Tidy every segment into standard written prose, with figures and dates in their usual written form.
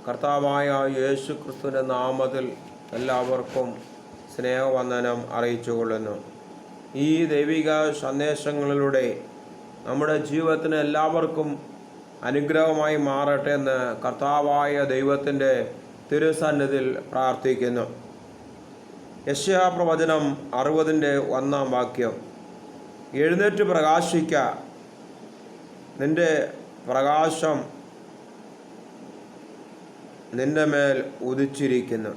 കർത്താവായ യേശു ക്രിസ്തുവിൻ്റെ നാമത്തിൽ എല്ലാവർക്കും സ്നേഹവന്ദനം അറിയിച്ചുകൊള്ളുന്നു. ഈ ദൈവിക സന്ദേശങ്ങളിലൂടെ നമ്മുടെ ജീവിതത്തിന് എല്ലാവർക്കും അനുഗ്രഹമായി മാറട്ടെ എന്ന് കർത്താവായ ദൈവത്തിൻ്റെ തിരുസന്നിധിയിൽ പ്രാർത്ഥിക്കുന്നു. യെശയ്യാ പ്രവചനം 60:1 എഴുന്നേറ്റ് പ്രകാശിക്ക, നിന്റെ പ്രകാശം നിന്റെ മേൽ ഉദിച്ചിരിക്കുന്നു.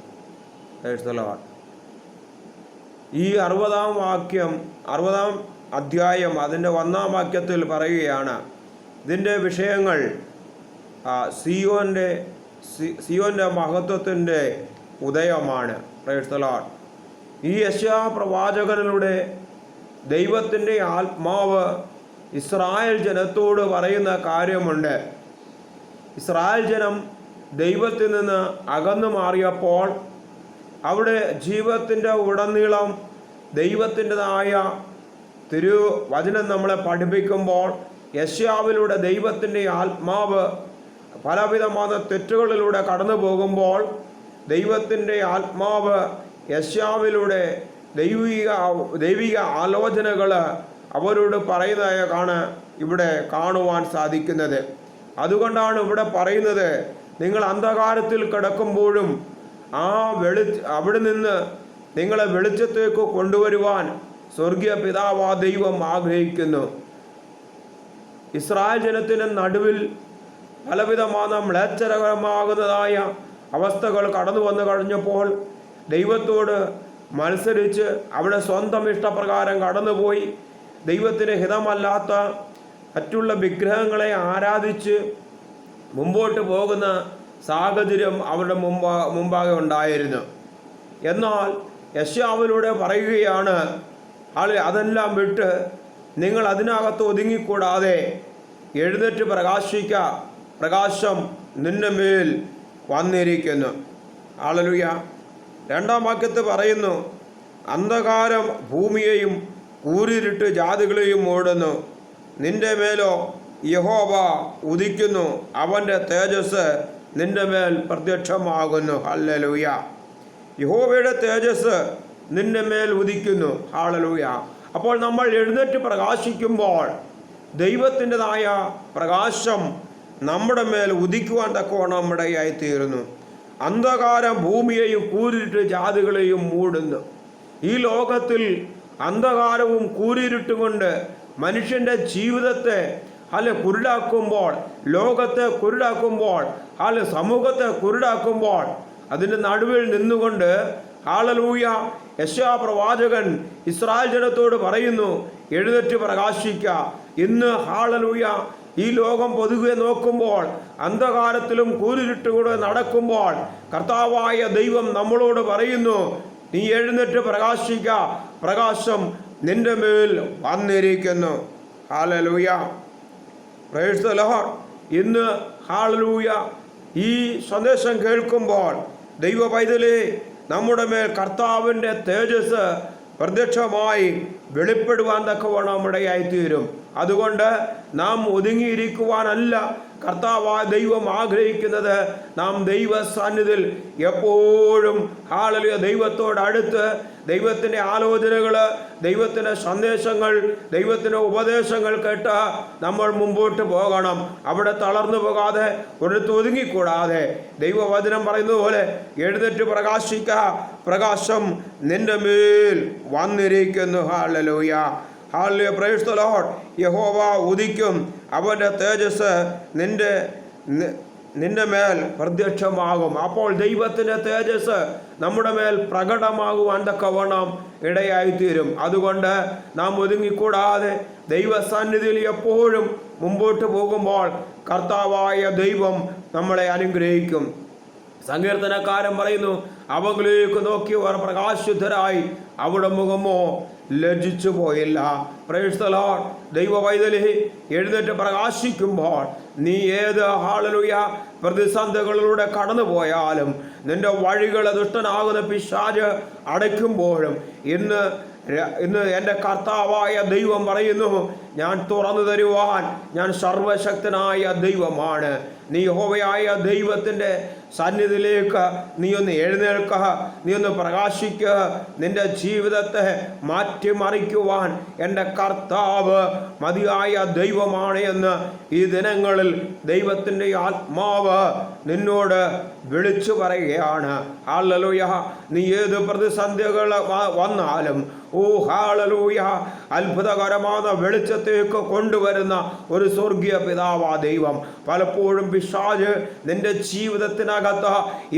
ഈ 60-ാം അധ്യായം അതിൻ്റെ 1-ാം വാക്യത്തിൽ പറയുകയാണ്, ഇതിൻ്റെ വിഷയങ്ങൾ സിയോൻ്റെ മഹത്വത്തിൻ്റെ ഉദയമാണ്. Praise the Lord. ഈ യെശയ്യാ പ്രവാചകനിലൂടെ ദൈവത്തിൻ്റെ ആത്മാവ് ഇസ്രായേൽ ജനത്തോട് പറയുന്ന കാര്യമുണ്ട്. ഇസ്രായേൽ ജനം ദൈവത്തിൽ നിന്ന് അകന്നു മാറിയപ്പോൾ അവിടെ ജീവിതത്തിൻ്റെ ഉടനീളം ദൈവത്തിൻ്റെതായ തിരുവചനം നമ്മളെ പഠിപ്പിക്കുമ്പോൾ യെശയ്യാവിലൂടെ ദൈവത്തിൻ്റെ ആത്മാവ് പലവിധമായ തെറ്റുകളിലൂടെ കടന്നു പോകുമ്പോൾ ദൈവത്തിൻ്റെ ആത്മാവ് യെശയ്യാവിലൂടെ ദൈവിക ആലോചനകൾ അവരോട് പറയുന്നതായാണ് ഇവിടെ കാണുവാൻ സാധിക്കുന്നത്. അതുകൊണ്ടാണ് ഇവിടെ പറയുന്നത്, നിങ്ങൾ അന്ധകാരത്തിൽ കിടക്കുമ്പോഴും അവിടെ നിന്ന് നിങ്ങളെ വെളിച്ചത്തേക്ക് കൊണ്ടുവരുവാൻ സ്വർഗീയ പിതാവാ ദൈവം ആഗ്രഹിക്കുന്നു. ഇസ്രായേൽ ജനത്തിന് നടുവിൽ പലവിധമായ മ്ലേച്ഛകരമാകുന്നതായ അവസ്ഥകൾ കടന്നു വന്നു കഴിഞ്ഞപ്പോൾ ദൈവത്തോട് മത്സരിച്ച് അവിടെ സ്വന്തം ഇഷ്ടപ്രകാരം കടന്നുപോയി ദൈവത്തിന് ഹിതമല്ലാത്ത മറ്റുള്ള വിഗ്രഹങ്ങളെ ആരാധിച്ച് മുമ്പോട്ട് പോകുന്ന സാഹചര്യം അവരുടെ മുമ്പാകെ ഉണ്ടായിരുന്നു. എന്നാൽ യെശയ്യാവിലൂടെ പറയുകയാണ്, അതെല്ലാം വിട്ട് നിങ്ങൾ അതിനകത്ത് ഒതുങ്ങിക്കൂടാതെ എഴുന്നേറ്റ് പ്രകാശിക്ക, പ്രകാശം നിന്റെ മേൽ വന്നിരിക്കുന്നു. ഹല്ലേലൂയ. 2-ാം വാക്യത്തിൽ പറയുന്നു, അന്ധകാരം ഭൂമിയെയും കൂരിരുട്ട് ജാതികളെയും മൂടുന്നു, നിന്റെ മേലോ യഹോവ ഉദിക്കുന്നു, അവൻ്റെ തേജസ് നിന്റെ മേൽ പ്രത്യക്ഷമാകുന്നു. ഹല്ലേലൂയ. യഹോവയുടെ തേജസ് നിന്റെ മേൽ ഉദിക്കുന്നു. ഹല്ലേലൂയ. അപ്പോൾ നമ്മൾ എഴുന്നേറ്റ് പ്രകാശിക്കുമ്പോൾ ദൈവത്തിൻ്റെതായ പ്രകാശം നമ്മുടെ മേൽ ഉദിക്കുവാൻ തക്കവണ്ണം ഇടയായിത്തീരുന്നു. അന്ധകാരം ഭൂമിയെയും കൂരിരുട്ട് ജാതികളെയും മൂടുന്നു. ഈ ലോകത്തിൽ അന്ധകാരവും കൂരിരുട്ടും കൊണ്ട് മനുഷ്യൻ്റെ ജീവിതത്തെ കുരുടാക്കുമ്പോൾ, ലോകത്തെ കുരുടാക്കുമ്പോൾ, സമൂഹത്തെ കുരുടാക്കുമ്പോൾ അതിൻ്റെ നടുവിൽ നിന്നുകൊണ്ട് ഹല്ലേലൂയ യെശയ്യാ പ്രവാചകൻ ഇസ്രായേൽ ജനത്തോട് പറയുന്നു, എഴുന്നേറ്റ് പ്രകാശിക്ക. ഇന്ന് ഹല്ലേലൂയ ഈ ലോകം പൊതുവെ നോക്കുമ്പോൾ അന്ധകാരത്തിലും കൂരിരുട്ടുകൂടെ നടക്കുമ്പോൾ കർത്താവായ ദൈവം നമ്മളോട് പറയുന്നു, നീ എഴുന്നേറ്റ് പ്രകാശിക്ക, പ്രകാശം നിന്റെ മേൽ വന്നിരിക്കുന്നു. ഹല്ലേലൂയ. Praise the Lord. ഇന്ന് ഹല്ലേലൂയ ഈ സന്ദേശം കേൾക്കുമ്പോൾ ദൈവ പൈതലേ, നമ്മുടെ മേൽ കർത്താവിൻ്റെ തേജസ് പ്രത്യക്ഷമായി വെളിപ്പെടുവാൻ തക്കവണ്ണം ഇടയായിത്തീരും. അതുകൊണ്ട് നാം ഒതുങ്ങിയിരിക്കുവാനല്ല കർത്താവായ ദൈവം ആഗ്രഹിക്കുന്നത്. നാം ദൈവ സന്നിധിയിൽ എപ്പോഴും ഹല്ലേലൂയ ദൈവത്തോടടുത്ത് ദൈവത്തിൻ്റെ ആലോചനകൾ, ദൈവത്തിൻ്റെ സന്ദേശങ്ങൾ, ദൈവത്തിൻ്റെ ഉപദേശങ്ങൾ കേട്ട് നമ്മൾ മുമ്പോട്ട് പോകണം. അവിടെ തളർന്നു പോകാതെ, ഒരിടത്ത് ഒതുങ്ങിക്കൂടാതെ ദൈവവചനം പറയുന്നത് പോലെ എഴുന്നേറ്റ് പ്രകാശിക്ക, പ്രകാശം നിന്റെ മേൽ വന്നിരിക്കുന്നു. Hallelujah. Hallelujah. Praise the Lord. യഹോവ ഉദിക്കും, അവൻ്റെ തേജസ് നിന്റെ മേൽ പ്രത്യക്ഷമാകും. അപ്പോൾ ദൈവത്തിൻ്റെ തേജസ് നമ്മുടെ മേൽ പ്രകടമാകുവാൻ തക്കവണ്ണം ഇടയായിത്തീരും. അതുകൊണ്ട് നാം ഒതുങ്ങിക്കൂടാതെ ദൈവസന്നിധിയിൽ എപ്പോഴും മുമ്പോട്ട് പോകുമ്പോൾ കർത്താവായ ദൈവം നമ്മളെ അനുഗ്രഹിക്കും. സങ്കീർത്തനക്കാരൻ പറയുന്നു, അവങ്കിലേക്ക് നോക്കിയവർ പ്രകാശുദ്ധരായി, അവിടെ മുഖമോ ലജ്ജിച്ചു പോയില്ല. Praise the Lord. ദൈവ പൈതലേ, എഴുന്നേറ്റ് പ്രകാശിക്കുമ്പോൾ നീ ഏത് ഹല്ലേലൂയ പ്രതിസന്ധികളിലൂടെ കടന്നു പോയാലും, നിന്റെ വഴികൾ ദുഷ്ടനാകുന്ന പിശാച് അടയ്ക്കുമ്പോഴും, ഇന്ന് ഇന്ന് എൻ്റെ കർത്താവായ ദൈവം പറയുന്നു, ഞാൻ തുറന്നു തരുവാൻ ഞാൻ സർവശക്തനായ ദൈവമാണ്. നീ യഹോവയായ ദൈവത്തിൻ്റെ സന്നിധിയിലേക്ക് നീ ഒന്ന് എഴുന്നേൽക്കുക, നീ ഒന്ന് പ്രകാശിക്കുക. നിന്റെ ജീവിതത്തെ മാറ്റിമറിക്കുവാൻ എൻ്റെ കർത്താവ് മതിയായ ദൈവമാണ് എന്ന് ഈ ദിനങ്ങളിൽ ദൈവത്തിൻ്റെ ആത്മാവ് നിന്നോട് വിളിച്ചു പറയുകയാണ്. ഹല്ലേലൂയ. നീ ഏത് പ്രതിസന്ധികൾ വന്നാലും, ഓ ഹല്ലേലൂയ, അത്ഭുതകരമായ വെളിച്ചത്തേക്ക് കൊണ്ടുവരുന്ന ഒരു സ്വർഗീയ പിതാവാ ദൈവം. പലപ്പോഴും പിശാച് നിന്റെ ജീവിതത്തിനകത്ത്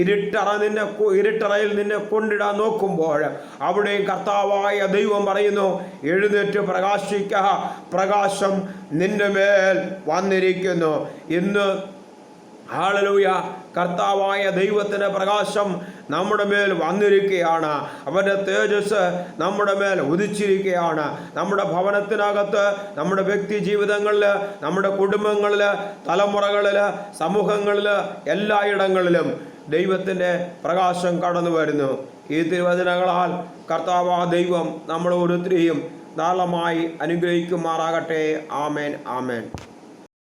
ഇരുട്ടറയിൽ നിന്നെ കൊണ്ടിടാൻ നോക്കുമ്പോൾ അവിടെ കർത്താവായ ദൈവം പറയുന്നു, എഴുന്നേറ്റ് പ്രകാശിക്കുക, പ്രകാശം നിന്റെ മേൽ വന്നിരിക്കുന്നു. ഇന്ന് ഹല്ലേലൂയ, കർത്താവായ ദൈവത്തിൻ്റെ പ്രകാശം നമ്മുടെ മേൽ വന്നിരിക്കുകയാണ്. അവൻ്റെ തേജസ് നമ്മുടെ മേൽ ഉദിച്ചിരിക്കുകയാണ്. നമ്മുടെ ഭവനത്തിനകത്ത്, നമ്മുടെ വ്യക്തി ജീവിതങ്ങളിൽ, നമ്മുടെ കുടുംബങ്ങളിൽ, തലമുറകളിൽ, സമൂഹങ്ങളിൽ, എല്ലായിടങ്ങളിലും ദൈവത്തിൻ്റെ പ്രകാശം കടന്നു വരുന്നു. ഈ തിരുവചനങ്ങളാൽ കർത്താവായ ദൈവം നമ്മൾ ഓരോരുത്തരെയും ധാരാളമായി അനുഗ്രഹിക്കുമാറാകട്ടെ. ആമേൻ, ആമേൻ.